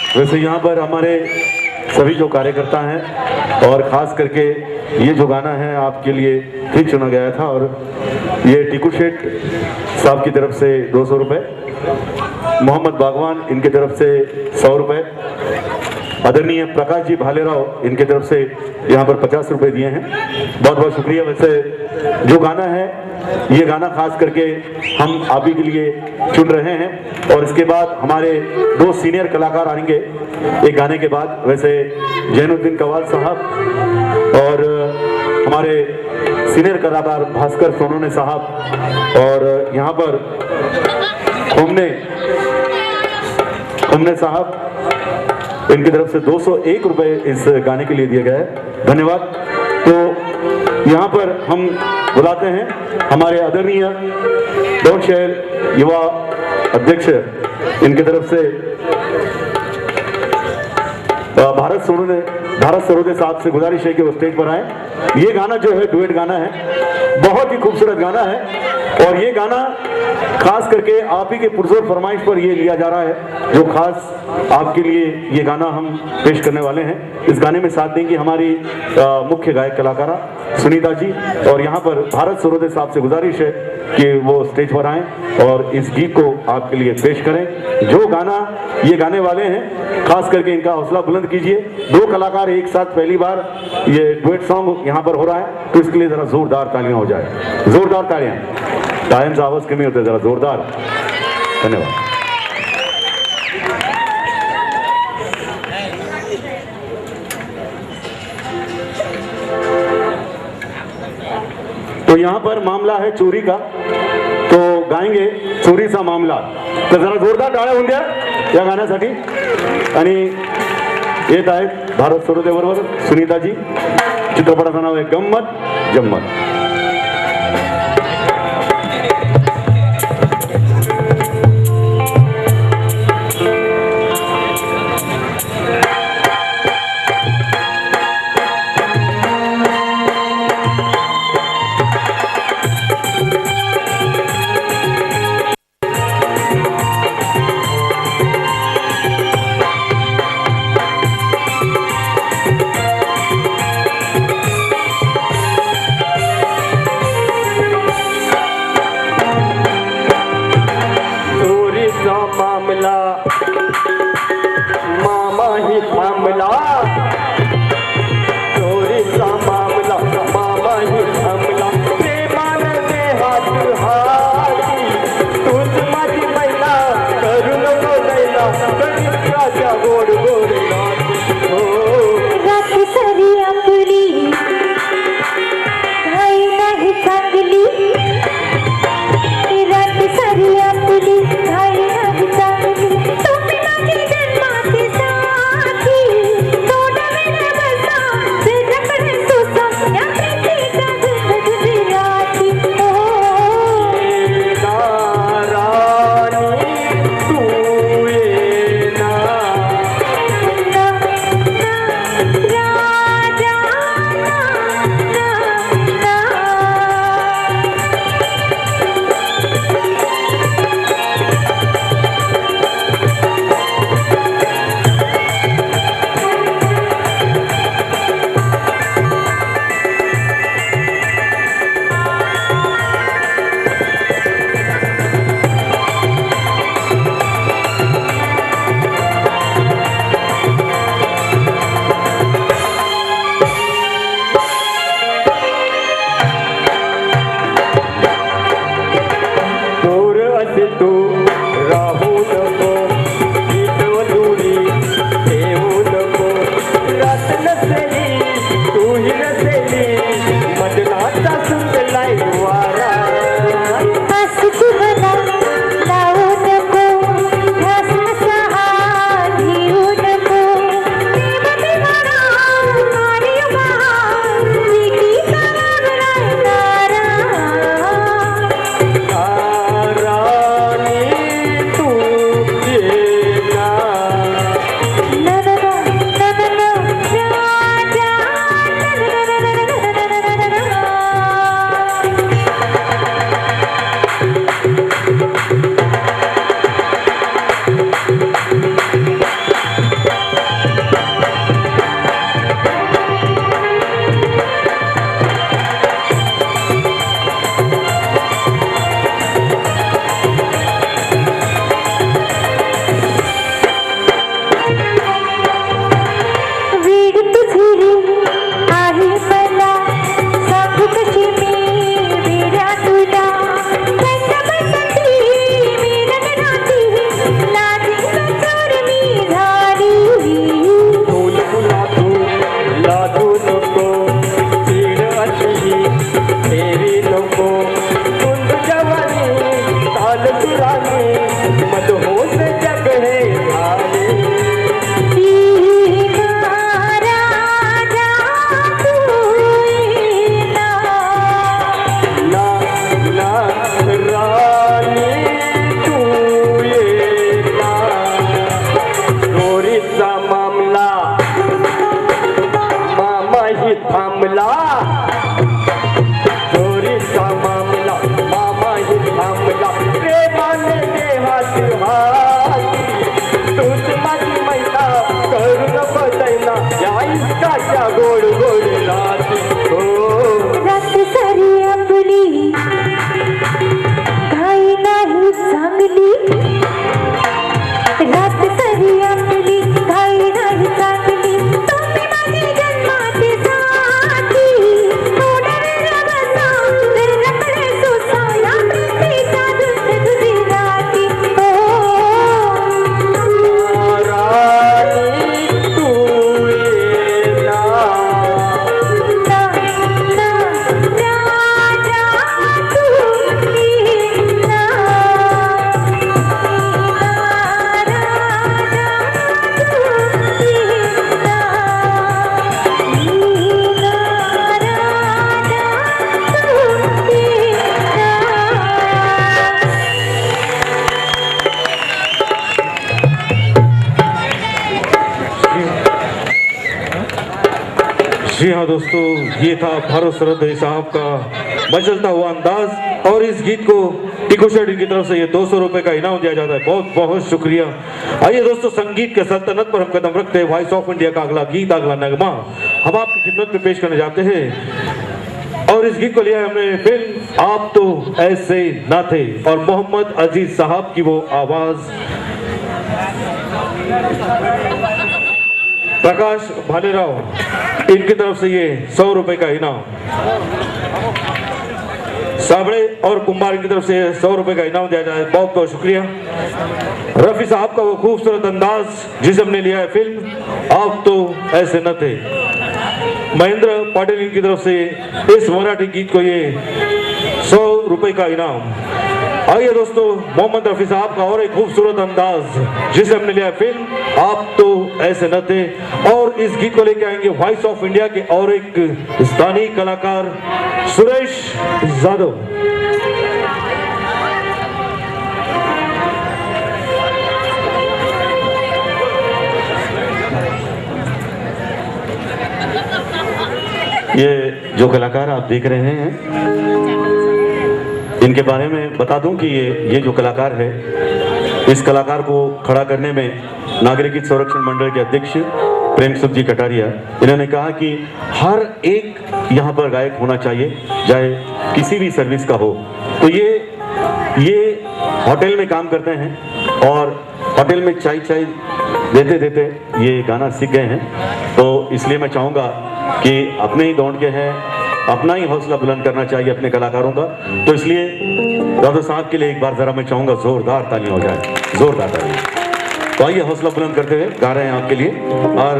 वैसे यहाँ पर हमारे सभी जो कार्यकर्ता हैं और ख़ास करके ये जो गाना है आपके लिए ही चुना गया था, और ये टीकू शेठ साहब की तरफ से 200 रुपये, मोहम्मद बागवान इनकी तरफ से 100 रुपये, आदरणीय प्रकाश जी भालेराव इनकी तरफ से यहाँ पर 50 रुपये दिए हैं। बहुत बहुत शुक्रिया। वैसे जो गाना है ये गाना खास करके हम आप ही के लिए चुन रहे हैं, और इसके बाद हमारे 2 सीनियर कलाकार आएंगे एक गाने के बाद। वैसे जैनुद्दीन कवाल साहब और हमारे सीनियर कलाकार भास्कर सोनोने साहब, और यहाँ पर खुमने साहब इनकी तरफ से 201 रुपये इस गाने के लिए दिए गए हैं। धन्यवाद। तो यहाँ पर हम बुलाते हैं हमारे आदरणीय दौड़ शहर युवा अध्यक्ष, इनकी तरफ से भारत सरोदे साहब से गुजारिश है कि वो स्टेज पर आए। ये गाना जो है डुएट गाना है, बहुत ही खूबसूरत गाना है, और ये गाना खास करके आप ही के पुरजोर फरमाइश पर ये लिया जा रहा है, जो खास आपके लिए ये गाना हम पेश करने वाले हैं। इस गाने में साथ देंगी हमारी मुख्य गायक कलाकारा सुनीता जी, और यहाँ पर भारत सरोदे साहब से गुजारिश है कि वो स्टेज पर आएँ और इस गीत को आपके लिए पेश करें। जो गाना ये गाने वाले हैं खास करके इनका हौसला बुलंद कीजिए। 2 कलाकार एक साथ पहली बार ये डुएट सॉन्ग यहाँ पर हो रहा है, तो इसके लिए ज़रा ज़ोरदार तालियां हो जाए, ज़ोरदार तालियां। टाइम से आवाज़ कमी होते, ज़रा ज़ोरदार। धन्यवाद। तो यहाँ पर मामला है चोरी का, तो गाएंगे चोरीचा मामला, तर जरा जोरदार टाळ्या होऊन द्या या गाण्यासाठी। आणि येत आहेत भारत सरोदे बरोबर सुनीताजी। चित्रपटाचं नाव आहे गंमत जम्मत। जी हाँ दोस्तों, ये था भारत सरहद साहब का मचलता हुआ अंदाज, और इस गीत को टिकू शेट्टी की तरफ से ये 200 रुपए का इनाम दिया जाता है। बहुत बहुत शुक्रिया। आइए दोस्तों, संगीत के सल्तनत पर हम कदम रखते हैं। वॉइस ऑफ इंडिया का अगला गीत, अगला नगमा हम आपकी खिदमत में पेश करने जाते हैं, और इस गीत को लिया हमने फिल्म आप तो ऐसे ना थे, और मोहम्मद अजीज साहब की वो आवाज, प्रकाश भालेराव इनकी तरफ से ये 100 रुपए का इनाम, साबड़े और कुंभार की तरफ से 100 रुपए का इनाम दिया जाए। बहुत बहुत शुक्रिया। रफी साहब का वो खूबसूरत अंदाज जिसे हमने लिया है फिल्म आप तो ऐसे न थे। महेंद्र पाटिल इनकी तरफ से इस मराठी गीत को ये 100 रुपए का इनाम। आइए दोस्तों, मोहम्मद रफी साहब का और एक खूबसूरत अंदाज जिसे हमने लिया फिल्म आप तो ऐसे न थे, और इस गीत को लेके आएंगे वॉइस ऑफ इंडिया के और एक स्थानीय कलाकार सुरेश जाधव। ये जो कलाकार आप देख रहे हैं, इनके बारे में बता दूं कि ये जो कलाकार है, इस कलाकार को खड़ा करने में नागरिक हित संरक्षण मंडल के अध्यक्ष प्रेम सुख जी कटारिया, इन्होंने कहा कि हर एक यहाँ पर गायक होना चाहिए, चाहे किसी भी सर्विस का हो। तो ये होटल में काम करते हैं और होटल में चाय देते देते ये गाना सीख गए हैं। तो इसलिए मैं चाहूँगा कि अपने ही दौड़ के हैं, अपना ही हौसला बुलंद करना चाहिए अपने कलाकारों का। तो इसलिए दादा साहब के लिए एक बार जरा मैं चाहूँगा जोरदार तालियां हो जाए, जोरदार तालियां। तो आइए हौसला बुलंद करते हुए गा रहे हैं आपके लिए, और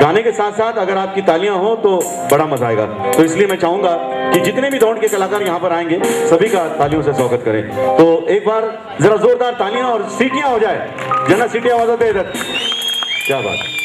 गाने के साथ साथ अगर आपकी तालियां हो तो बड़ा मजा आएगा। तो इसलिए मैं चाहूँगा कि जितने भी दौड़ के कलाकार यहाँ पर आएंगे सभी का तालियों से स्वागत करें। तो एक बार जरा जोरदार तालियां और सीटियां हो जाए, जना सीटियां आवाज होते इधर। क्या बात है।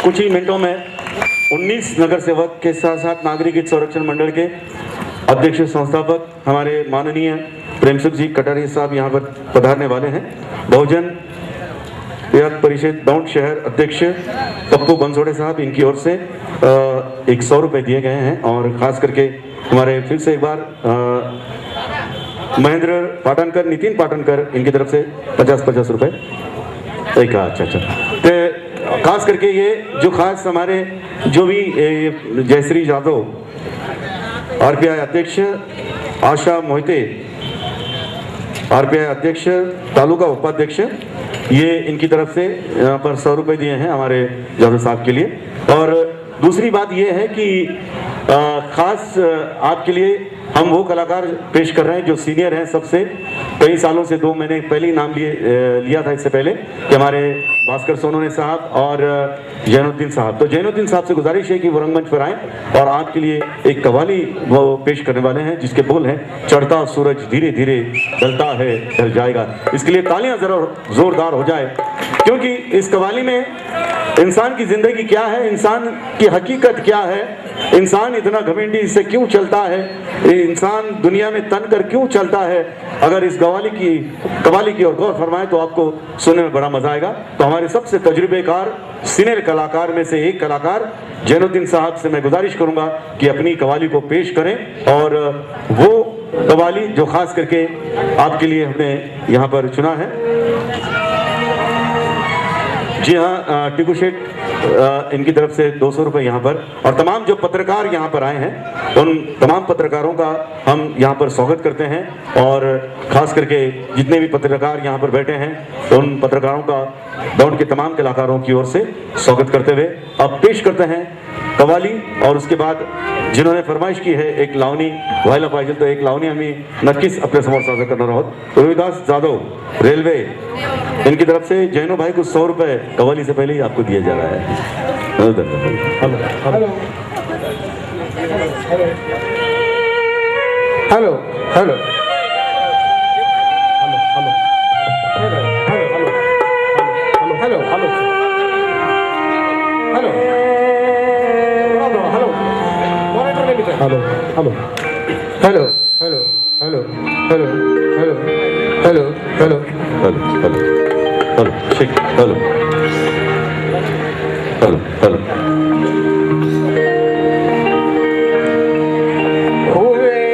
कुछ ही मिनटों में 19 नगर सेवक के साथ साथ नागरिक हित संरक्षण मंडल के अध्यक्ष संस्थापक हमारे माननीय प्रेमसुख जी कटारिया साहब यहाँ पर पधारने वाले हैं। बहुजन विकास परिषद दौंड शहर अध्यक्ष पप्पू बंसोड़े साहब, इनकी ओर से 100 रुपये दिए गए हैं। और खास करके हमारे फिर से एक बार महेंद्र पाटनकर, नितिन पाटनकर, इनकी तरफ से 50-50 रुपये एक। अच्छा तो खास करके ये जो खास हमारे जो भी जयश्री यादव आरपीआई अध्यक्ष, आशा मोहिते आरपीआई अध्यक्ष, तालुका उपाध्यक्ष, ये इनकी तरफ से यहाँ पर 100 रुपये दिए हैं हमारे यादव साहब के लिए। और दूसरी बात ये है कि खास आपके लिए हम वो कलाकार पेश कर रहे हैं जो सीनियर हैं सबसे, कई सालों से। 2 महीने पहले ही नाम लिया था इससे पहले कि हमारे भास्कर सोनोने साहब और जैनुद्दीन साहब। तो जैनुद्दीन साहब से गुजारिश है कि वो रंगमंच पर आएँ और आपके लिए एक कव्वाली वो पेश करने वाले हैं जिसके बोल हैं, चढ़ता सूरज धीरे धीरे ढलता है ढल जाएगा। इसके लिए तालियां जरा जोरदार हो जाए, क्योंकि इस कव्वाली में इंसान की जिंदगी क्या है, इंसान की हकीकत क्या है, इंसान इतना घमंडी से क्यों चलता है, इंसान दुनिया में तन कर क्यों चलता है। अगर इस कव्वाली की ओर गौर फरमाएं तो आपको सुनने में बड़ा मजा आएगा। तो हमारे सबसे तजुर्बेकार सीनियर कलाकार में से एक कलाकार जैनुद्दीन साहब से मैं गुजारिश करूंगा कि अपनी कव्वाली को पेश करें। और वो कव्वाली जो खास करके आपके लिए हमने यहाँ पर चुना है, जी हाँ, टिकू शेठ इनकी तरफ से 200 रुपये यहाँ पर। और तमाम जो पत्रकार यहाँ पर आए हैं उन तमाम पत्रकारों का हम यहाँ पर स्वागत करते हैं। और ख़ास करके जितने भी पत्रकार यहाँ पर बैठे हैं उन पत्रकारों का दौड़ के तमाम कलाकारों की ओर से स्वागत करते हुए अब पेश करते हैं कव्वाली। और उसके बाद जिन्होंने फरमाइश की है एक लावणी व्हायला पाहिजे, तो एक लावणी आम्ही नक्कीच आपल्या समोर सादर करणार आहोत। रविदास जाधव रेलवे, इनकी तरफ से जैनो भाई को 100 रुपये कव्वाली से पहले ही आपको दिया जा रहा है। Hello hello hello hello hello hello hello hello hello hello hello hello hello hello hello शेख हेलो हेलो हेलो हुए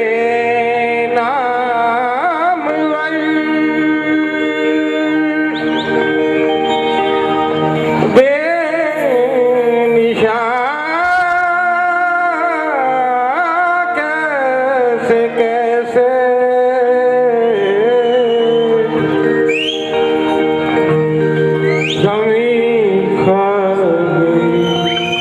नामवर बेनिशान कैसे जमीन खा गई।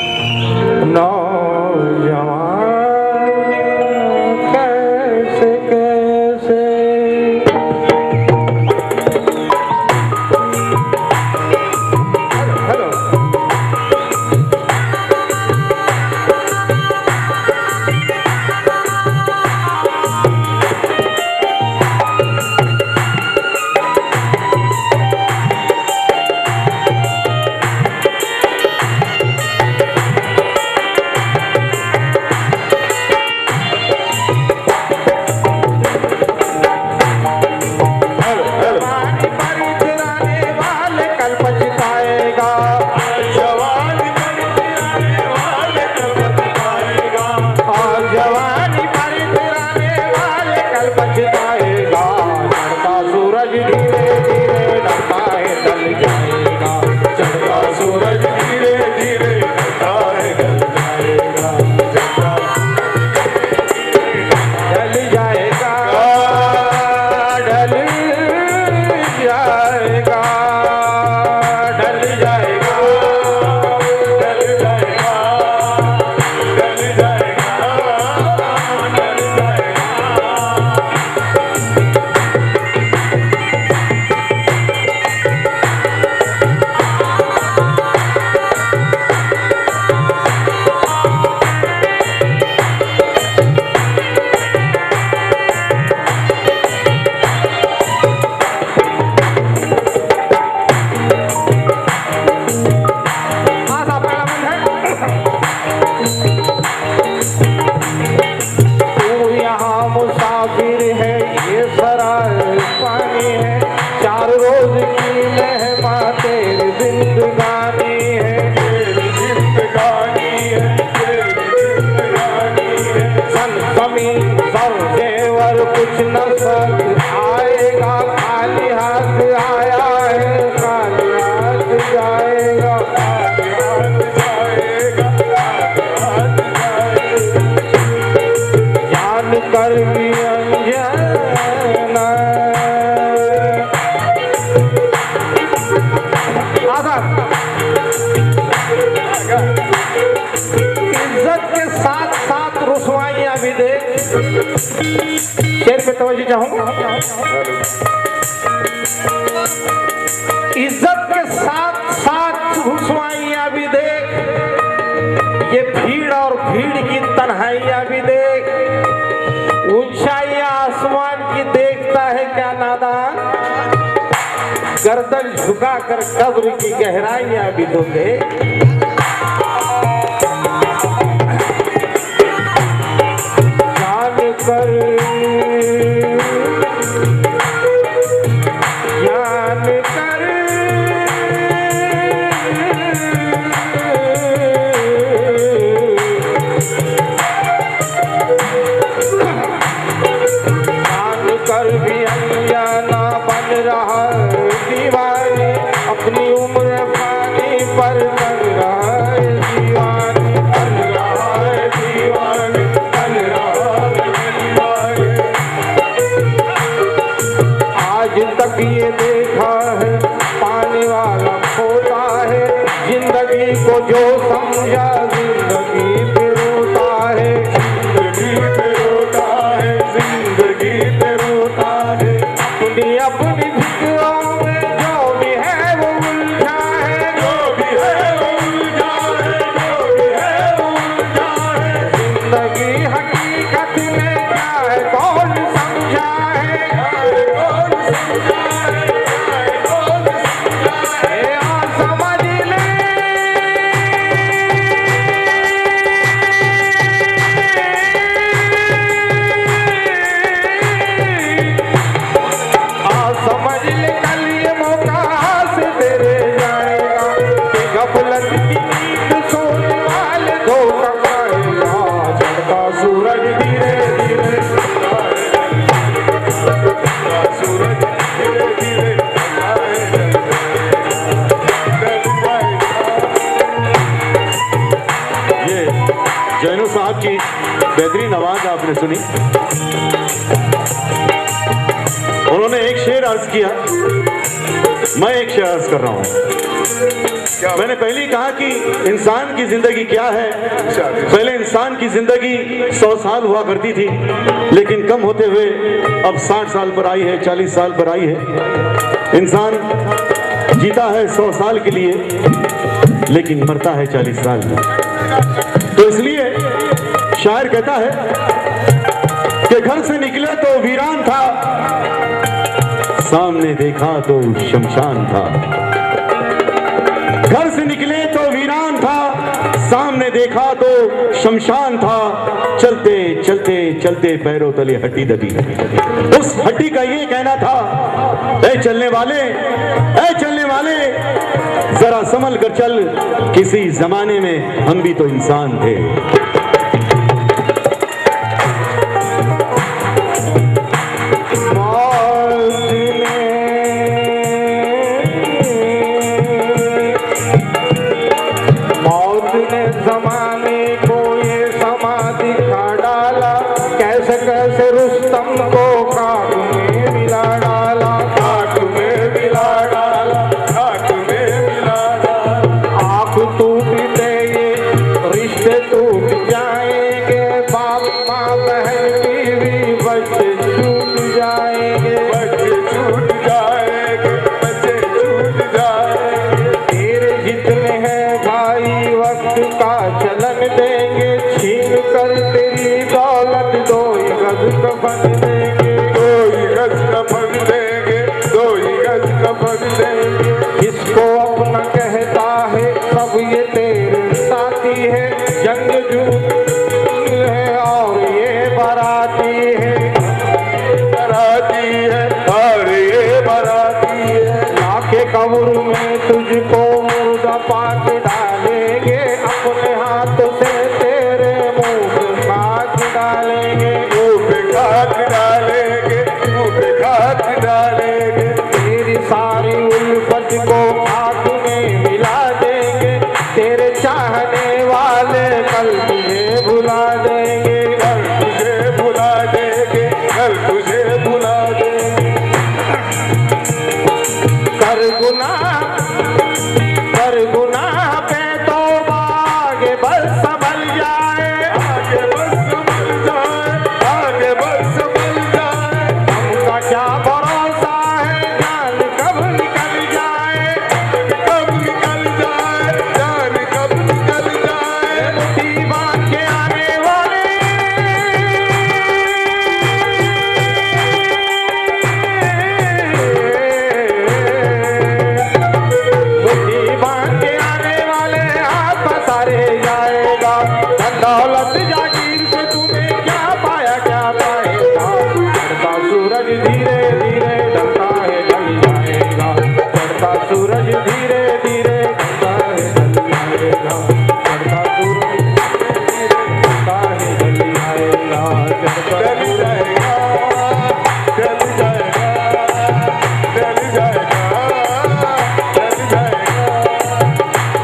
रोज की मेहमा तेरी जिंदगानी है, तेरी जिंदगानी है, तेरी जिंदगानी है। सन कमी सर जेवर कुछ न सक आएगा, खाली हाथ आया है, खाली हाथ जाएगा, खाली हाथ जाएगा, खाली हाथ जाएगा। जान कर भी अनजाना इज्जत के साथ साथ रुसवाइयां भी देख। शेर पे तवज्जो चाहूंगा। इज्जत के साथ साथ रुसवाइयां भी देख, ये भीड़ और भीड़ की तन्हाइयां भी देख, ऊंचाइयां आसमान की देखता है क्या नादान, गर्दन झुकाकर कब्र की गहराइयां भी तो देख। जान कर कर भी अनजाना बन रहा दीवानी, अपनी उम्र पानी पर लग रहा है दीवानी, बन रहा है दीवानी, बन रहा है दीवानी। आज तक ये देखा है पाने वाला खोता है, जिंदगी को जो समझा जिंदगी पे रोता है, जिंदगी पे रोता है, जिंदगी पे रोता है। अपनी अपनी फिक्रों में जो भी है वो उलझा है, जो भी है वो उलझा है, जो भी है वो उलझा है। जिंदगी हकीकत में क्या है कौन समझा है, कौन समझा है, कौन समझा है। आ समझ ले समझ ले कल ये मौका से तेरे जाएगा, कि गफलत की नींद सोने वाले धोखा खाएगा, चढ़ता सूरज धीरे धीरे चढ़ता सूरज धीरे धीरे ये जैनो साहब की बेहतरीन आवाज आपने सुनी। उन्होंने एक शेर अर्ज किया, मैं एक शेर अर्ज कर रहा हूं। मैंने पहले ही कहा कि इंसान की जिंदगी क्या है। पहले इंसान की जिंदगी 100 साल हुआ करती थी, लेकिन कम होते हुए अब 60 साल पर आई है, 40 साल पर आई है। इंसान जीता है 100 साल के लिए, लेकिन मरता है 40 साल में। तो इसलिए शायर कहता है कि घर से निकले तो वीरान था, सामने देखा तो शमशान था। घर से निकले तो वीरान था, सामने देखा तो शमशान था। चलते चलते चलते पैरों तले हड्डी दबी, उस हड्डी का ये कहना था, ऐ चलने वाले, ऐ चलने वाले, जरा संभल कर चल, किसी जमाने में हम भी तो इंसान थे। जमाने को ये समाधि खा डाला, कैसे कैसे रुस्तम को खाक में मिला डाला, खाक में मिला डाला, खाक में मिला डाला। आँख टूटते ये रिश्ते टूट जाएंगे, बाप माँ बहन बीवी बच्चे छूट जाएंगे, बच्चे छूट जाएंगे, बच्चे छूट जाएंगे। तेरे जितने हैं भाई वक्त का चलन देंगे, छीन कर तेरी दौलत 2 गज कफन देंगे, 2 गज कफन देंगे, 2 गज कफन देंगे। इसको अपना कहता है सब ये तेरे साथी है, जंगजू है और ये बराती है, बराती है और ये बराती है। के कब्र में तुझको मुर्दा पाक डालेंगे, अपने हाथ से तेरे मुंह पे खाक डालेंगे, मुंह पे खाक डालेंगे, मुंह पे खाक डालेंगे। तेरी सारी उल्फत को खाक में मिला देंगे, तेरे चाहने वाले कल तुझे भुला देंगे, कल तुझे भुला देंगे, कल तुझे भुला देंगे। कर गुनाह पे तौबा, आगे बस संभल जाए, आगे बस संभल जाए, आगे बस संभल जाए। हमका क्या भरोसा है जान कब निकल जाए, कब निकल जाए, जान कब निकल जाए। मुट्ठी बांध के आने वाले दौलत जागीर से तूने क्या पाया, क्या पाएगा। चढ़ता सूरज धीरे धीरे ढलता है, ढल जाएगा। चढ़ता सूरज धीरे धीरे ढलता है, ढल जाएगा। चढ़ता सूरज धीरे ढलता है, ढल जाएगा। ढल जाएगा, ढल जाएगा, ढल जाएगा,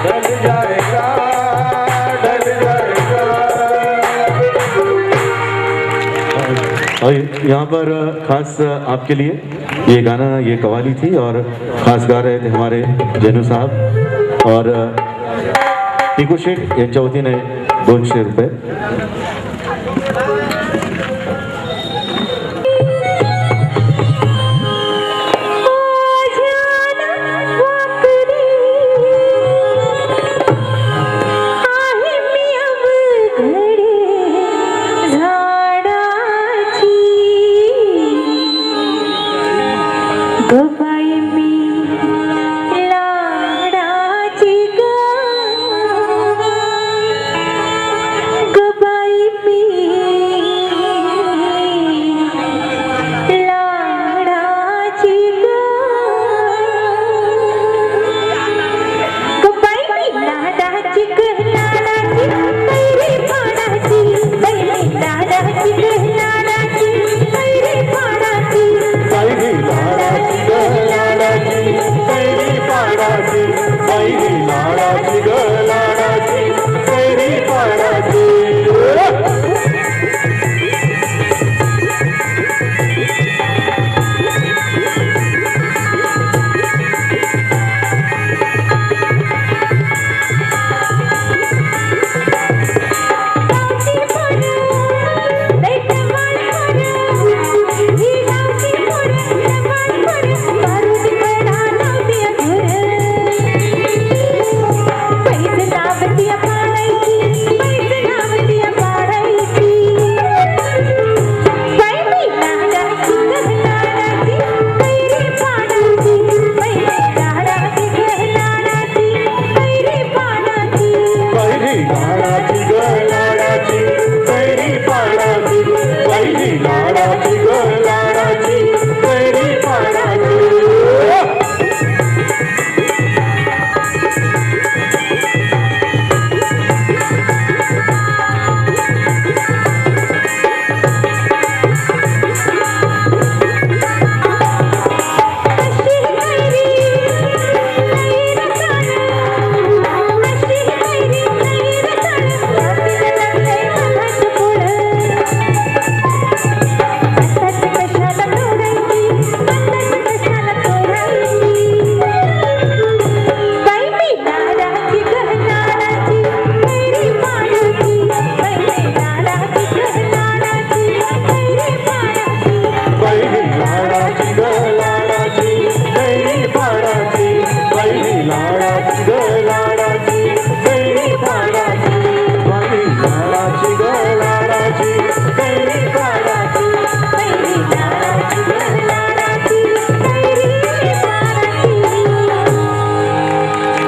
ढल जाएगा, ढल जाएगा, ढल जाएगा। और यहाँ पर खास आपके लिए ये गाना, ये कवाली थी और खास गा रहे थे हमारे जैनू साहब और टिकू शेख यांच्या वतीने 200 रुपये।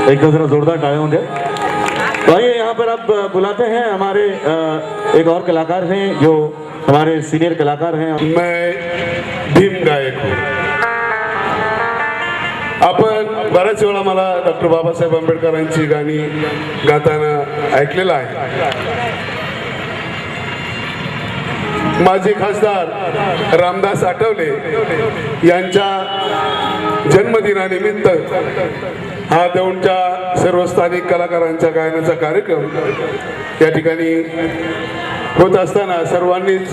एक दो जरा जोरदार तालियां होंगे। तो आइए यहाँ पर अब बुलाते हैं हमारे एक और कलाकार हैं जो हमारे सीनियर कलाकार हैं। मैं भीम गायक हूँ। अपन बऱ्याच वेळा मला डॉक्टर बाबासाहेब आंबेडकरांची गाणी गाताना ऐकलेलं आहे. माजी खासदार रामदास आठवले यांच्या जन्मदिनानिमित्त हा दौंडच्या सर्व स्थानिक कलाकारांच्या गायनाचा कार्यक्रम या ठिकाणी होत असताना सर्वांनीच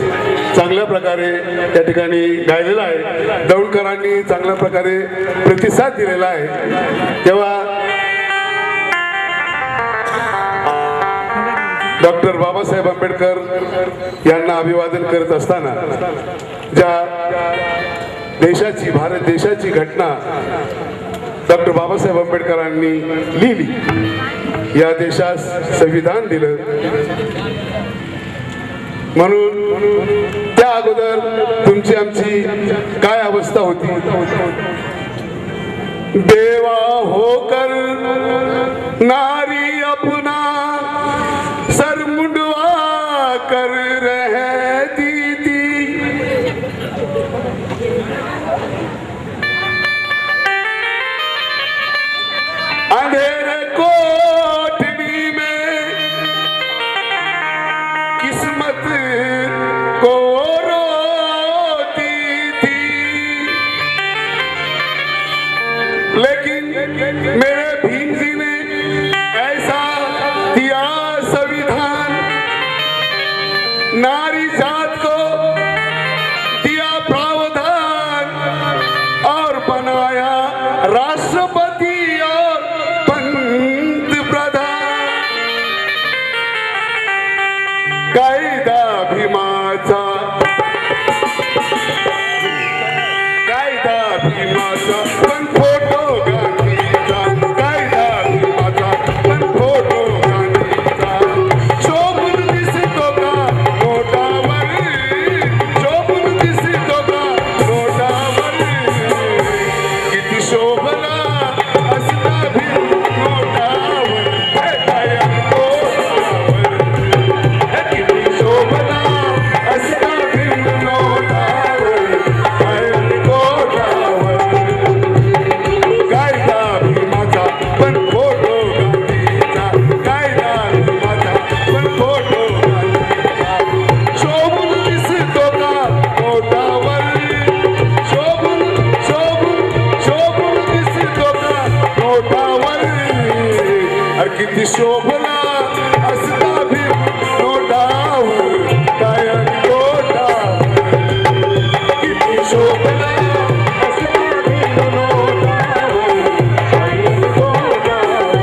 चांगल्या प्रकारे त्या ठिकाणी गायलेला आहे. दौंडकरांनी चांगल्या प्रकारे प्रतिसाद दिलेला आहे. तेव्हा डॉक्टर बाबासाहेब आंबेडकर यांना अभिवादन करत असताना ज्या देशाची भारत देशाची घटना डॉक्टर बाबासाहेब आंबेडकरांनी लिहिली, या देशास संविधान दिलं, म्हणून त्या अगोदर तुमची आमची काय अवस्था होती. देवा होकर नारी अपना सर मुंडवा कर रहती थी, अंधेरे कोठरी में किस्मत को रोती थी, लेकिन मेरे भीम जी ने ऐसा दिया संविधान, नारी जात को दिया प्रावधान और बनाया राष्ट्रपति और पंत प्रधान. कायदा भीमाचा, कायदा भीमाचा पण फोटो गांधीचा, कायदा भीमाचा पण फोटो गांधीचा. शोभून दिसतो का नोटावर, शोभून दिसतो का नोटावर, किती शोभला असला भीम नोटावर, हे कायम नोटावर, हे किती शोभला असला भीम नोटावर, कायम नोटावर. कायदा भीमाचा पण फोटो गांधीचा, कायदा भीमाचा पण फोटो गांधीचा. शोभून दिसतो का नोटावर, शोभून शोभून शोभून दिसतो का नोटावर, अरे किती शोभला असला भीम नोटावर, कायम नोटावर, किती शोभला असला भीम नोटावर, कायम नोटावर.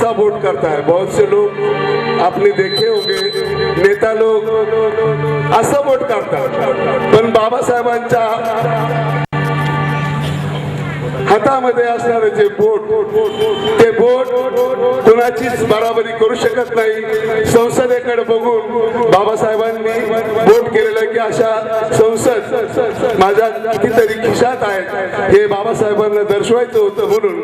ऐसा वोट करता है। बहुत से लोग आपने देखे होंगे, नेता लोग असं वोट करतात, पण बाबासाहेबांच्या हातामध्ये असणारे जे बोट, ते बोट कुणाचीच बराबरी करू शकत नाही। संसदेकडे बघून बाबासाहेबांनी बोट केलेलं की अशा संसद माझ्या कितीतरी खिशात आहेत, हे बाबासाहेबांना दर्शवायचं होतं म्हणून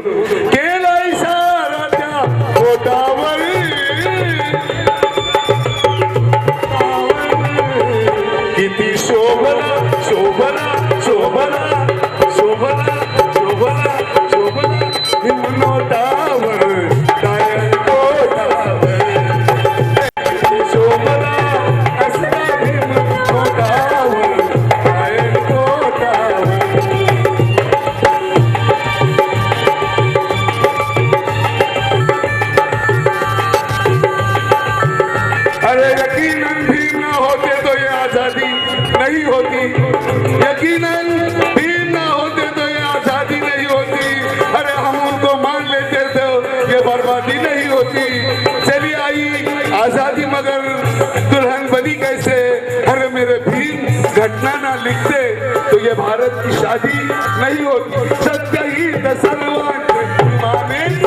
केला इशारा त्या बोटावरी। किती शोभला शोभला शोभला शोभला शोभला शोभला नोटावर डायन कोटावर शोभला असला भीम नोटावर डायन कोटावर। अरे यकीनन भीम न होते तो ये आजादी नहीं होती, यकीनन भीम न होते तो ये आजादी नहीं होती। अरे हम उनको मान लेते तो ये बर्बादी नहीं होती। चली आई आजादी मगर दुल्हन बनी कैसे, अरे मेरे भीम घटना ना लिखते तो ये भारत की शादी नहीं होती। सत्यहित सर्वांचे भीमानेच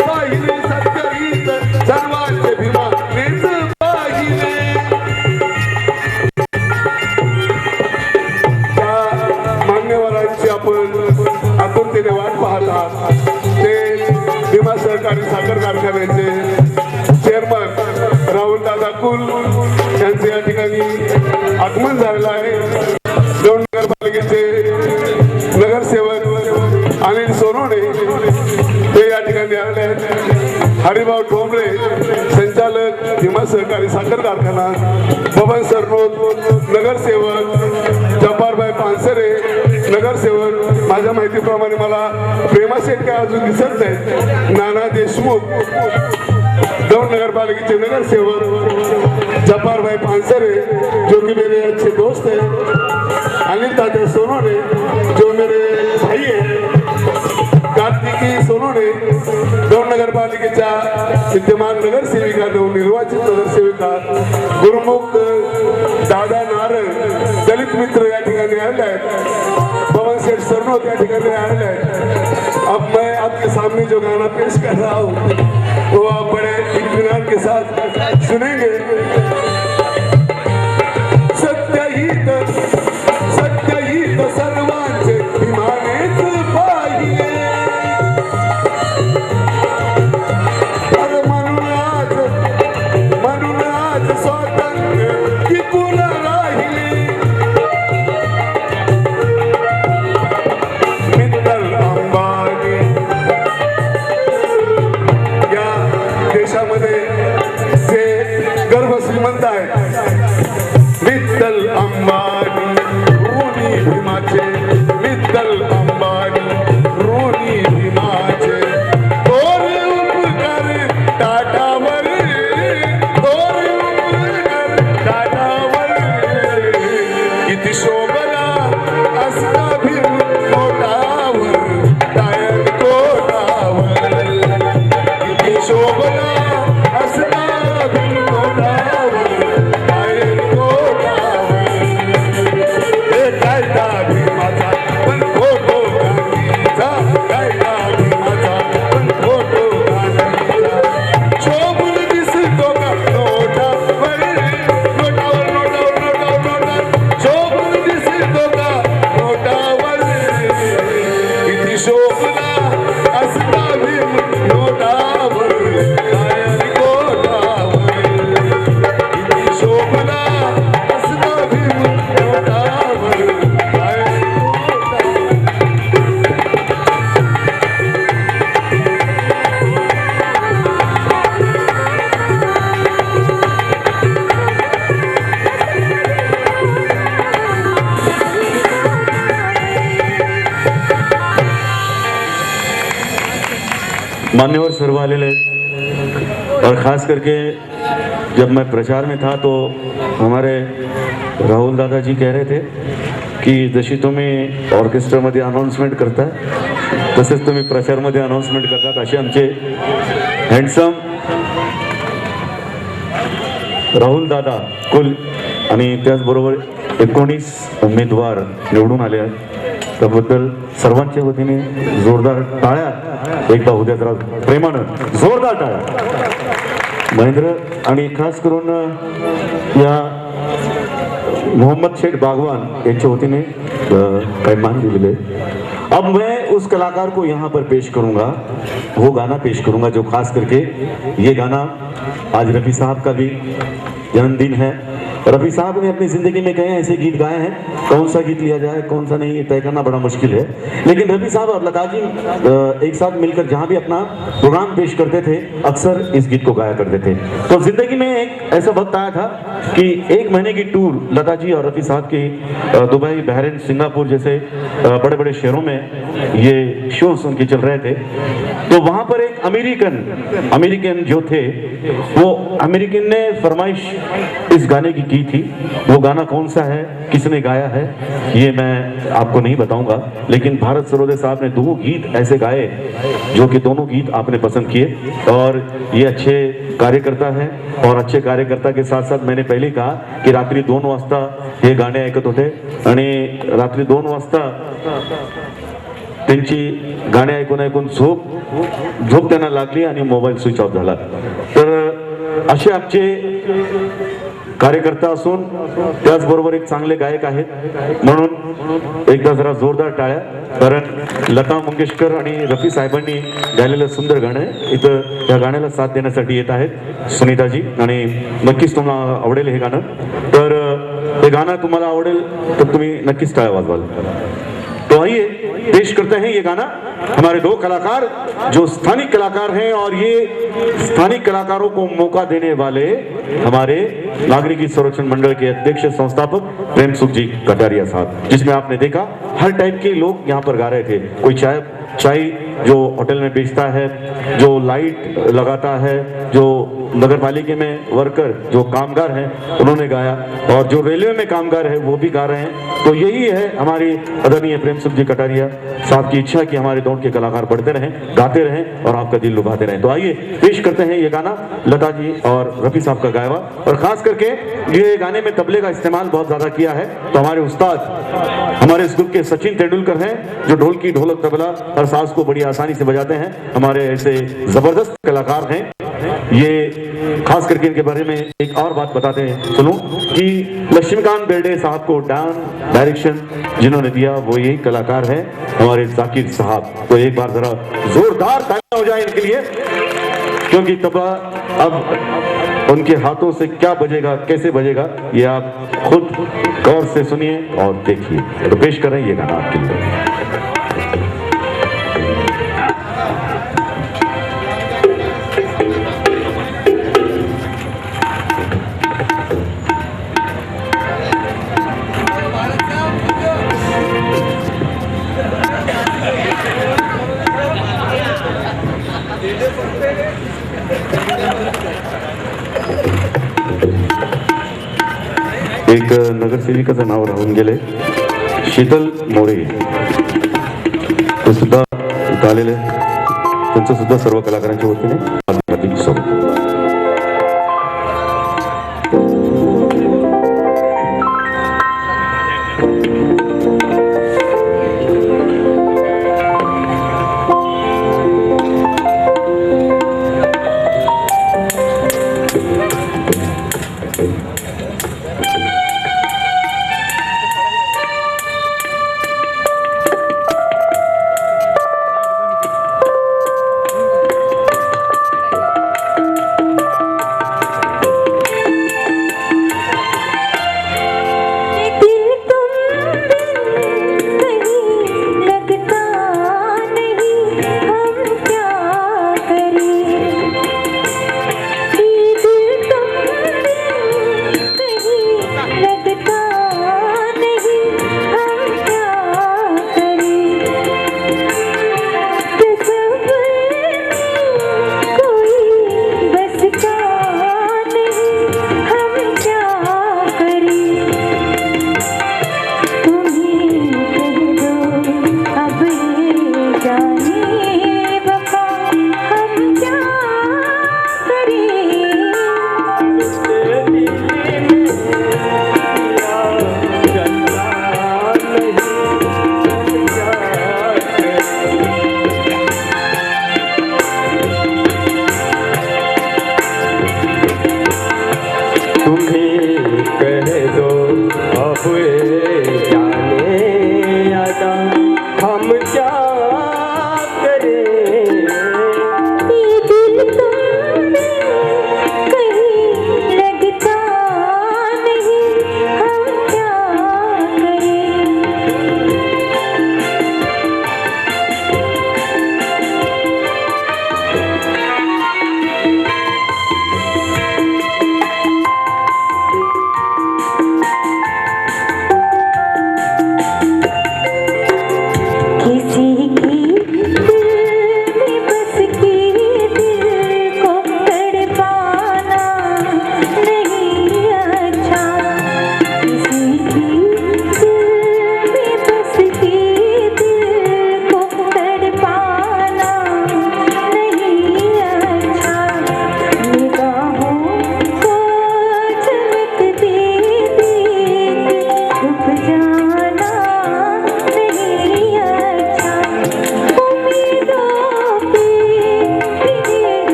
पाहिले, सत्यहित सर्वांचे भीमानेच पाहिले। मान्यवरांची आपण आतुरतेने वाट पाहत आहात, ते भीमा सहकारी साखर कारखान्याचे चेअरमन राहुलदादा कुल यांचे या ठिकाणी आगमन झालेलं आहे। दोन नगरपालिकेचे नगरसेवक अनिल सोनवणे ते या ठिकाणी आले आहेत। हरिभाऊ ठोंबरे संचालक भीमा सहकारी साखर कारखाना, बबन सरनोत नगरसेवक, जब्बारभाई पानसरे नगरसेवक, माझ्या माहितीप्रमाणे मला प्रेमा शेठ काय अजून दिसत नाही, नाना देशमुख दौंड नगरपालिकेचे नगरसेवक, जब्बारभाई पानसरे जो कि मेरे अच्छे दोस्त हैं, अनिल तात्या सोनवणे जो मेरे भाई है, कार्तिकी सोनवणे दौंड नगरपालिकेच्या विद्यमान नगरसेविका, नवनिर्वाचित नगरसेविका, गुरुमुख दादा नारंग दलित मित्र या ठिकाणी आले आहेत, पवन शेठ सरनोत या ठिकाणी आले आहेत। अब मैं आपके सामने जो गाना पेश कर रहा हूँ वो आप बड़े इत्मीनान के साथ सुनेंगे। सत्यहित सत्यहित सर्वांचे भीमानेच पाहिले, म्हणून आज स्वातंत्र्य टिकून राहिले। मित्तल अंबानी या देशामध्ये जे गर्भ श्रीमंत आहेत, मित्तल अंबानी ऋणी भीमाचे, मित्तल अंबानी ऋणी भीमाचे। थोर उपकार टाटावर, थोर उपकार टाटावर, किती शोभला असला भीम कोटावर डायन कोटावर, किती शोभला असला भीम कोटावर डायन कोटावर। हे कायदा भीमाचा पण फोटो गांधीचा, कायदा भीमाचा पण फोटो गांधीचा। शोभून दिसतो का नोटावर, नोटावर नोटावर नोटावर नोटावर, शोभून दिसतो का नोटावर, किती शोभला असला भीम नोटावर डायन कोटावर, किती शोभला असला भीम नोटावर डायन कोटावर। मान्यवर सर्व आलेले, और ख़ास करके जब मैं प्रचार में था तो हमारे राहुल दादाजी कह रहे थे की जशी तुम्ही ऑर्केस्ट्रामध्ये अनाऊन्समेंट करता तसेच तुम्ही प्रचारमध्ये अनाऊन्समेंट करतात असे आमचे हँडसम राहुल दादा कुल आणि त्याचबरोबर 19 उमेदवार निवडून आले आहेत. त्याबद्दल सर्वांच्या वतीने जोरदार टाळ्या एकदा उद्या जरा प्रेमानं जोरदार टाळ्या. महेंद्र आणि खास करून या मोहम्मद शेख बागवान यांच्या वतीने काही मान दिलेले. अब मैं उस कलाकार को यहाँ पर पेश करूंगा, वो गाना पेश करूंगा जो खास करके ये गाना आज रफ़ी साहब का भी जन्मदिन है. रफ़ी साहब ने अपनी ज़िंदगी में कई ऐसे गीत गाए हैं, कौन सा गीत लिया जाए कौन सा नहीं ये तय करना बड़ा मुश्किल है. लेकिन रफ़ी साहब और लता जी एक साथ मिलकर जहाँ भी अपना प्रोग्राम पेश करते थे अक्सर इस गीत को गाया करते थे. तो ज़िंदगी में एक ऐसा वक्त आया था कि 1 महीने की टूर लता जी और रफ़ी साहब की दुबई, बहरीन, सिंगापुर जैसे बड़े बड़े शहरों में ये शोज उनके चल रहे थे. तो वहाँ पर एक अमेरिकन जो थे वो अमेरिकन ने फरमाइश इस गाने की थी. वो गाना कौन सा है, किसने गाया है, ये मैं आपको नहीं बताऊंगा. लेकिन भारत सरोदे साहब ने 2 गीत ऐसे गाए जो कि दोनों गीत आपने पसंद किए. और ये अच्छे कार्यकर्ता हैं और अच्छे कार्यकर्ता के साथ साथ मैंने पहले कहा की रात्री 2 वाजता हे गाणे ऐकत होते आणि रात्री 2 वाजता त्यांची गाणे ऐकून झोप त्यांना लागली आणि मोबाईल स्विच ऑफ झाला. तर असे आमचे कार्यकर्ता असून त्याचबरोबर एक चांगले गायक आहेत. म्हणून एकदा जरा जोरदार टाळ्या, कारण लता मंगेशकर आणि रफी साहेबांनी गायलेलं सुंदर गाणं आहे. इथं या गाण्याला साथ देण्यासाठी येत आहेत सुनीताजी आणि नक्कीच तुम्हाला आवडेल हे गाणं. तर हे गाणं तुम्हाला आवडेल तर तुम्ही नक्कीच टाळ्या वाजवाल. तो आइए पेश करते हैं ये गाना हमारे 2 कलाकार जो स्थानिक कलाकार हैं और ये स्थानिक कलाकारों को मौका देने वाले हमारे नागरिकी संरक्षण मंडल के अध्यक्ष संस्थापक प्रेम सुख जी कटारिया साहब. जिसमें आपने देखा हर टाइप के लोग यहाँ पर गा रहे थे. कोई चाय जो होटल में बेचता है, जो लाइट लगाता है, जो नगर पालिका में वर्कर जो कामगार हैं उन्होंने गाया, और जो रेलवे में कामगार है वो भी गा रहे हैं. तो यही है हमारी आदरणीय प्रेम सुख जी कटारिया साहब की इच्छा कि हमारे दौड़ के कलाकार बढ़ते रहें, गाते रहें और आपका दिल लुभाते रहें. तो आइए पेश करते हैं ये गाना लता जी और रफी साहब का गाया हुआ. और खास करके ये गाने में तबले का इस्तेमाल बहुत ज्यादा किया है. तो हमारे उस्ताद हमारे इस ग्रुप के सचिन तेंदुलकर हैं जो ढोलकी, ढोलक, तबला और साज को बड़ी आसानी से बजाते हैं. हमारे ऐसे जबरदस्त कलाकार हैं. ये खास करके इनके बारे में एक और बात बताते हैं सुनो कि लक्ष्मीकांत बेर्डे साहब को डायरेक्शन जिन्होंने दिया वो यही कलाकार है हमारे जाकिर साहब. तो एक बार जरा जोरदार तालियां हो जाए इनके लिए, क्योंकि तबला अब उनके हाथों से क्या बजेगा, कैसे बजेगा, ये आप खुद गौर से सुनिए और देखिए. तो पेश करें ये गाना आपके लिए. एक नगरसेविकाचं नाव राहून गेले, शीतल मोरे, ते सुद्धा इथं आलेले. त्यांचं सुद्धा सर्व कलाकारांच्या वतीने हार्दिक स्वागत.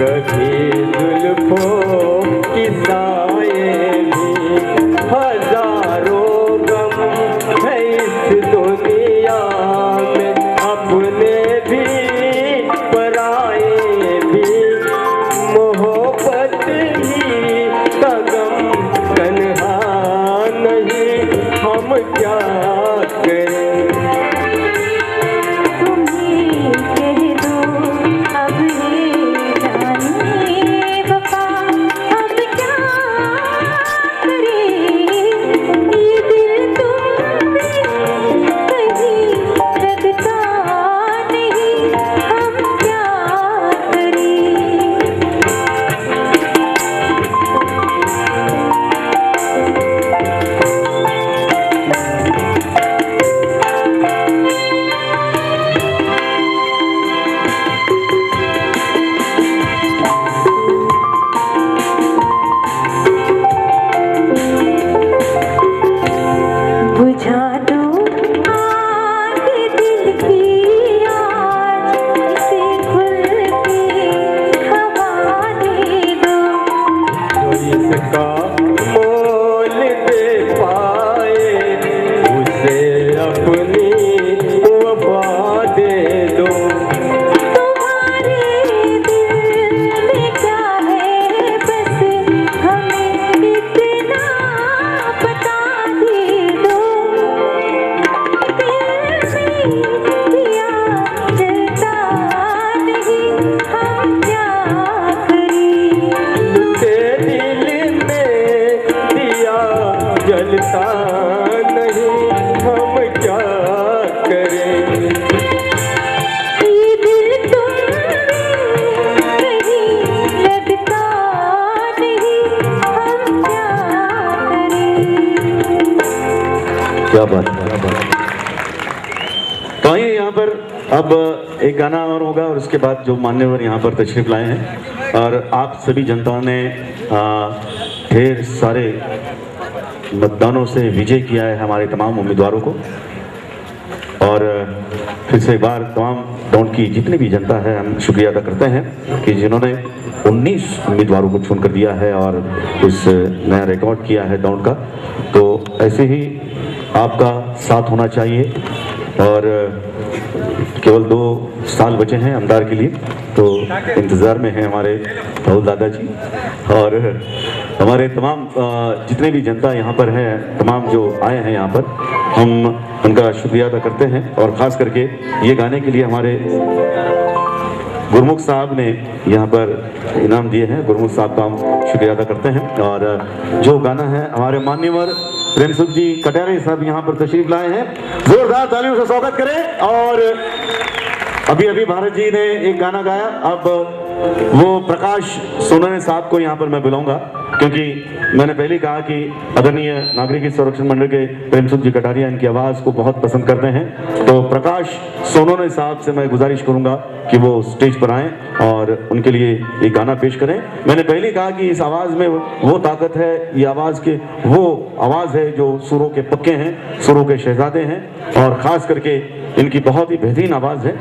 कभी जुल्फों की साए भी हजारों गम है इस दुनिया में, अपने भी पराए भी मोहब्बत ही का गम तन्हा नहीं, हम क्या करें। तुम्हें कह दो अब ये जाने वफा, अब क्या करें। ये दिल तुमसे कहीं लगता नहीं, हम क्या करें। बुझा दो आग दिल की आज, इसे खुल के हवा दे दो। जो इसका मोल दे पाए उसे अपनी वफा दे दो। तुम्हारे दिल में क्या है बस हमें इतना बता दे दो। दिल में दिया जलता नहीं, हम क्या करें। तेरे दिल में दिया जलता नहीं, हम क्या करें। ये दिल तुमसे कहीं लगता नहीं, हम क्या करें। क्या बात है, क्या बात है। तो आइए यहाँ पर अब एक गाना और होगा और उसके बाद जो मान्यवर यहाँ पर तशरीफ लाए हैं और आप सभी जनता ने ढेर सारे मतदानों से विजय किया है हमारे तमाम उम्मीदवारों को। और फिर से एक बार तमाम दौंड की जितनी भी जनता है हम शुक्रिया अदा करते हैं कि जिन्होंने 19 उम्मीदवारों को चुन कर दिया है और इस नया रिकॉर्ड किया है दौंड का। तो ऐसे ही आपका साथ होना चाहिए। और केवल 2 साल बचे हैं आमदार के लिए, तो इंतज़ार में हैं हमारे राहुल दादाजी और हमारे तमाम जितने भी जनता यहाँ पर है, तमाम जो आए हैं यहाँ पर, हम उनका शुक्रिया अदा करते हैं। और ख़ास करके ये गाने के लिए हमारे गुरमुख साहब ने यहाँ पर इनाम दिए हैं, गुरमुख साहब का हम शुक्रिया अदा करते हैं। और जो गाना है हमारे मान्यवर प्रेम सुख जी कटारे साहब यहाँ पर तशरीफ लाए हैं, जोरदार तालियों से स्वागत करें। और अभी अभी भारत जी ने एक गाना गाया, अब वो प्रकाश सोनने साहब को यहाँ पर मैं बुलाऊंगा, क्योंकि मैंने पहले कहा कि आदरणीय नागरिक संरक्षण मंडल के प्रेम सुख जी कटारिया इनकी आवाज़ को बहुत पसंद करते हैं। तो प्रकाश सोनोने साहब से मैं गुजारिश करूंगा कि वो स्टेज पर आएं और उनके लिए एक गाना पेश करें। मैंने पहले कहा कि इस आवाज़ में वो ताकत है, ये आवाज़ के वो आवाज़ है जो सुरों के पक्के हैं, सुरों के शहजादे हैं, और ख़ास करके इनकी बहुत ही बेहतरीन आवाज़ है।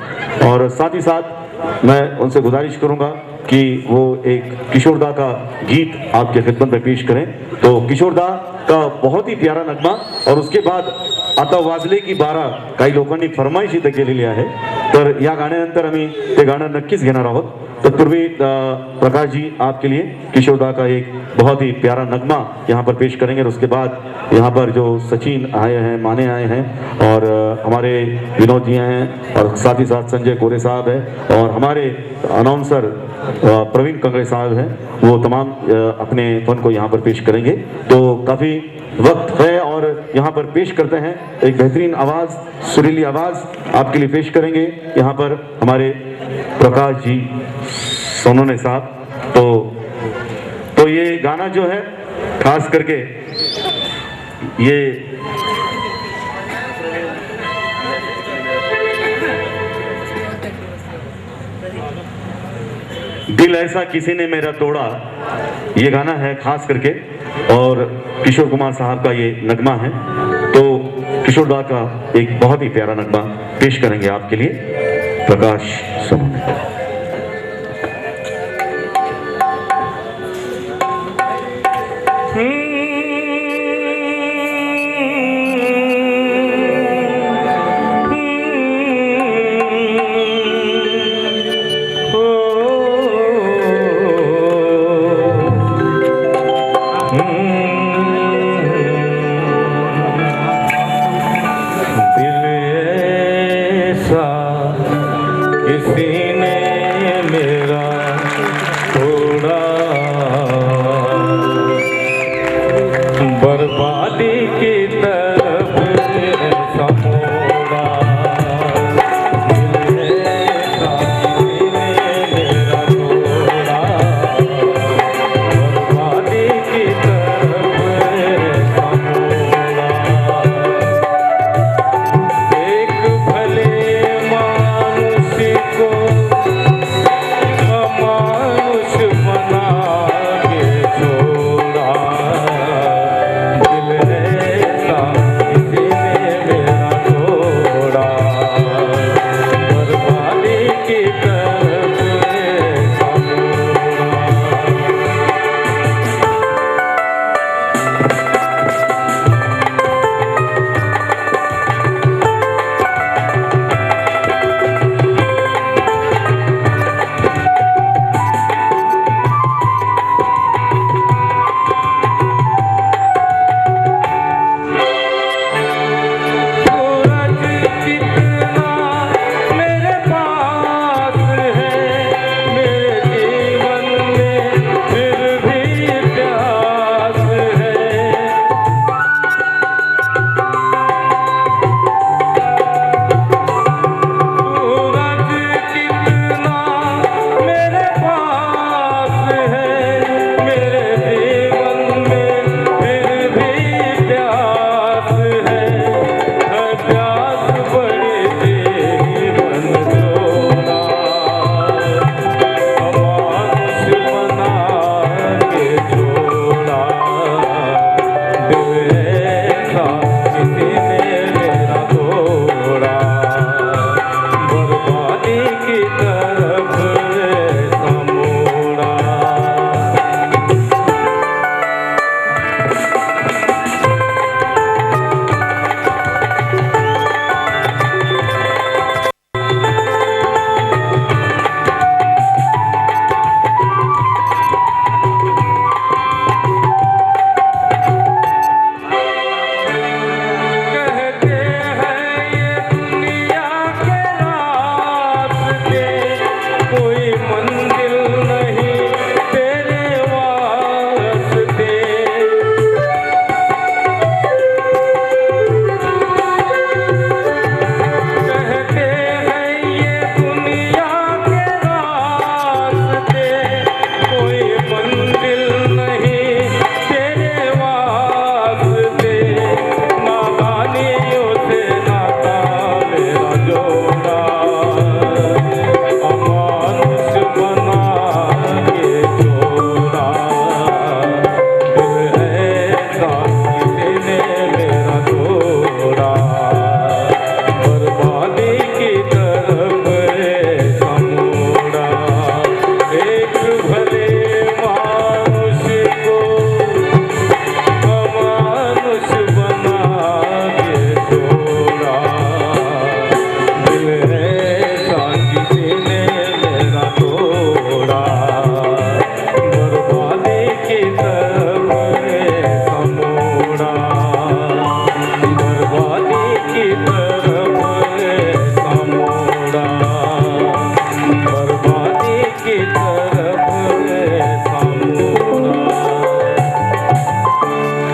और साथ ही साथ मैं उनसे गुजारिश करूंगा कि वो एक किशोरदा का गीत आपके खिदमत में पेश करें। तो किशोरदा का बहुत ही प्यारा नगमा, और उसके बाद आता वाजले की बारा काही लोकांनी फरमाईश इथं केलेली आहे, तर या गाण्यानंतर आम्ही ते गाणं नक्कीच घेणार आहोत। तत्पूर्वी प्रकाश जी आपके लिए किशोरदा का एक बहुत ही प्यारा नगमा यहाँ पर पेश करेंगे। और उसके बाद यहाँ पर जो सचिन आए हैं, माने आए हैं, और हमारे विनोद जी हैं, और साथ ही साथ संजय कोरे साहब है, और हमारे अनाउंसर प्रवीण कंगड़े साहब हैं, वो तमाम अपने फन को यहाँ पर पेश करेंगे। तो काफ़ी वक्त है और यहाँ पर पेश करते हैं एक बेहतरीन आवाज़, सुरीली आवाज़ आपके लिए पेश करेंगे यहाँ पर हमारे प्रकाश जी सोनोने साहब। तो ये गाना जो है खास करके ये दिल ऐसा किसी ने मेरा तोड़ा, ये गाना है खास करके, और किशोर कुमार साहब का ये नगमा है। तो किशोर दा का एक बहुत ही प्यारा नगमा पेश करेंगे आपके लिए प्रकाश सोनोने।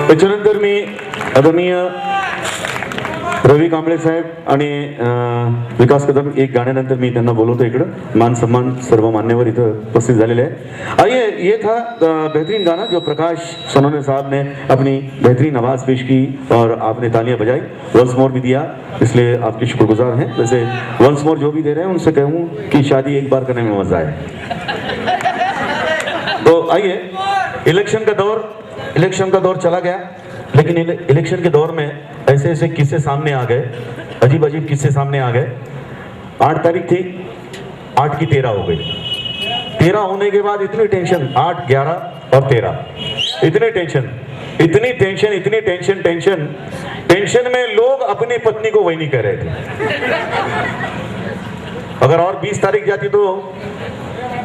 त्याच्यानंतर मी आदरणीय रवी कांबळे साहेब आणि विकास कदम एक गाण्यानंतर मी त्यांना बोलवतो इकडं। मान सम्मान सर्व मान्यवर इधर उपस्थित झालेले हैं। आइए, ये था बेहतरीन गाना जो प्रकाश सोनोने साहब ने अपनी बेहतरीन आवाज़ पेश की और आपने तालियां बजाई, वंस मोर भी दिया, इसलिए आपके शुक्रगुजार हैं। वैसे वंस मोर जो भी दे रहे हैं उनसे कहूँ कि शादी एक बार करने में मजा है। तो आइए, इलेक्शन का दौर चला गया, लेकिन इलेक्शन के दौर में ऐसे ऐसे किस्से सामने आ गए, अजीब अजीब किस्से सामने आ गए। 8 तारीख थी, 8 की 13 हो गई। 13 होने के बाद इतनी टेंशन, 8, 11 और 13, इतनी टेंशन में लोग अपनी पत्नी को वही नहीं कह रहे थे। अगर और 20 तारीख जाती तो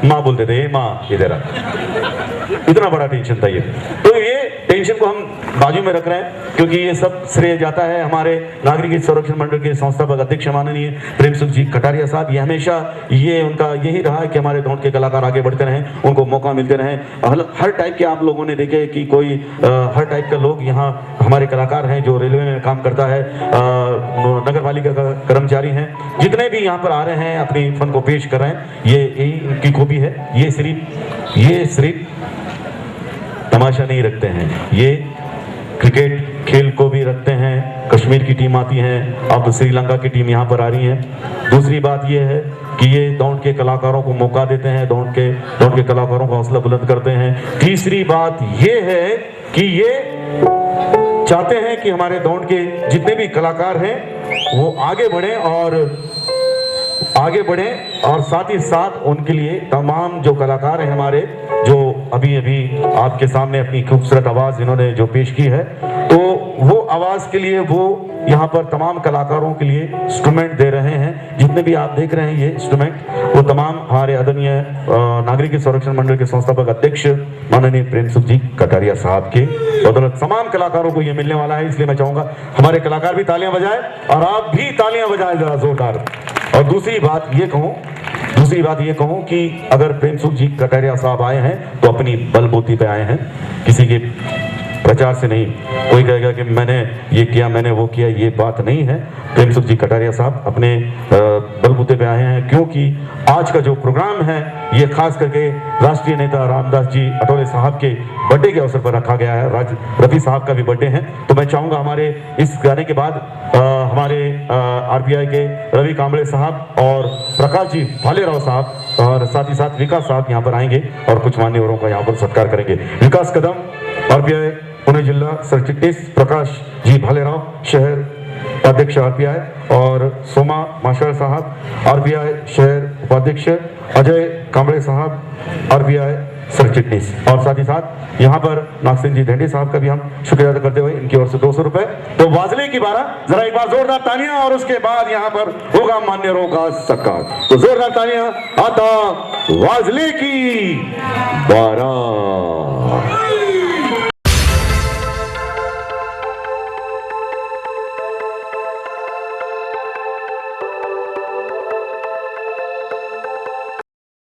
माँ बोलते थे, माँ इधर आ। इतना बड़ा टेंशन था ये। तो ये टेंशन को हम बाजू में रख रहे हैं, क्योंकि ये सब श्रेय जाता है हमारे नागरिक हित संरक्षण मंडल के संस्थापक अध्यक्ष माननीय प्रेम सुख जी कटारिया साहब। ये हमेशा ये उनका यही रहा है कि हमारे दौड़ के कलाकार आगे बढ़ते रहें, उनको मौका मिलते रहें। हर टाइप के आप लोगों ने देखे कि कोई हर टाइप का लोग यहाँ हमारे कलाकार हैं, जो रेलवे में काम करता है, नगर पालिका का कर्मचारी हैं, जितने भी यहाँ पर आ रहे हैं अपनी फन को पेश कर रहे हैं, ये यही उनकी खूबी है। ये सिर्फ तमाशा नहीं रखते हैं, ये क्रिकेट खेल को भी रखते हैं। कश्मीर की टीम आती है, अब श्रीलंका की टीम यहाँ पर आ रही है। दूसरी बात ये है कि ये दौड़ के कलाकारों को मौका देते हैं, दौड़ के कलाकारों का हौसला बुलंद करते हैं। तीसरी बात ये है कि ये चाहते हैं कि हमारे दौड़ के जितने भी कलाकार हैं वो आगे बढ़ें और साथ ही साथ उनके लिए तमाम जो कलाकार हैं हमारे, जो अभी आपके सामने अपनी खूबसूरत आवाज़ इन्होंने जो पेश की है, तो वो आवाज़ के लिए वो यहाँ पर तमाम कलाकारों के लिए इंस्ट्रूमेंट दे रहे हैं। जितने भी आप देख रहे हैं ये इंस्ट्रूमेंट, वो तमाम हमारे आदरणीय नागरिक संरक्षण मंडल के संस्थापक अध्यक्ष माननीय प्रेम सुख जी कटारिया साहब के बदौलत तमाम कलाकारों को ये मिलने वाला है। इसलिए मैं चाहूँगा हमारे कलाकार भी तालियां बजाएं और आप भी तालियां बजाएं जरा जोरदार। और दूसरी बात ये कहूँ कि अगर प्रेम सुख जी कटारिया साहब आए हैं तो अपनी बलबूती पे आए हैं, किसी के प्रचार से नहीं। कोई कहेगा कि मैंने ये किया, मैंने वो किया, ये बात नहीं है। प्रेम सुख जी कटारिया साहब अपने बलबूते पे आए हैं, क्योंकि आज का जो प्रोग्राम है ये खास करके राष्ट्रीय नेता रामदास जी अठौले साहब के बर्थडे के अवसर पर रखा गया है। रफी साहब का भी बर्थडे है, तो मैं चाहूँगा हमारे इस गाने के बाद हमारे आरपीआई के रवि कांबळे साहब और प्रकाश जी भालेराव साहब और साथ ही साथ विकास साहब यहाँ पर आएंगे और कुछ मान्यवरों का यहाँ पर सत्कार करेंगे। विकास कदम आरपीआई पुणे जिला सरचिटनीस, प्रकाश जी भालेराव शहर उपाध्यक्ष आरपीआई और सोमा माशर साहब आरपीआई शहर उपाध्यक्ष, अजय कांबळे साहब आरपीआई सरचिटनीस, और साथ ही साथ यहाँ पर नागसेन जी धेंडे साहब का भी हम शुक्रिया अदा करते हुए इनकी ओर से 200 रुपए। तो वाजले की 12, जरा एक बार जोरदार तालियां, और उसके बाद यहाँ पर होगा मान्यवरों का सत्कार। तो जोरदार तालियां, आता वाजले की 12।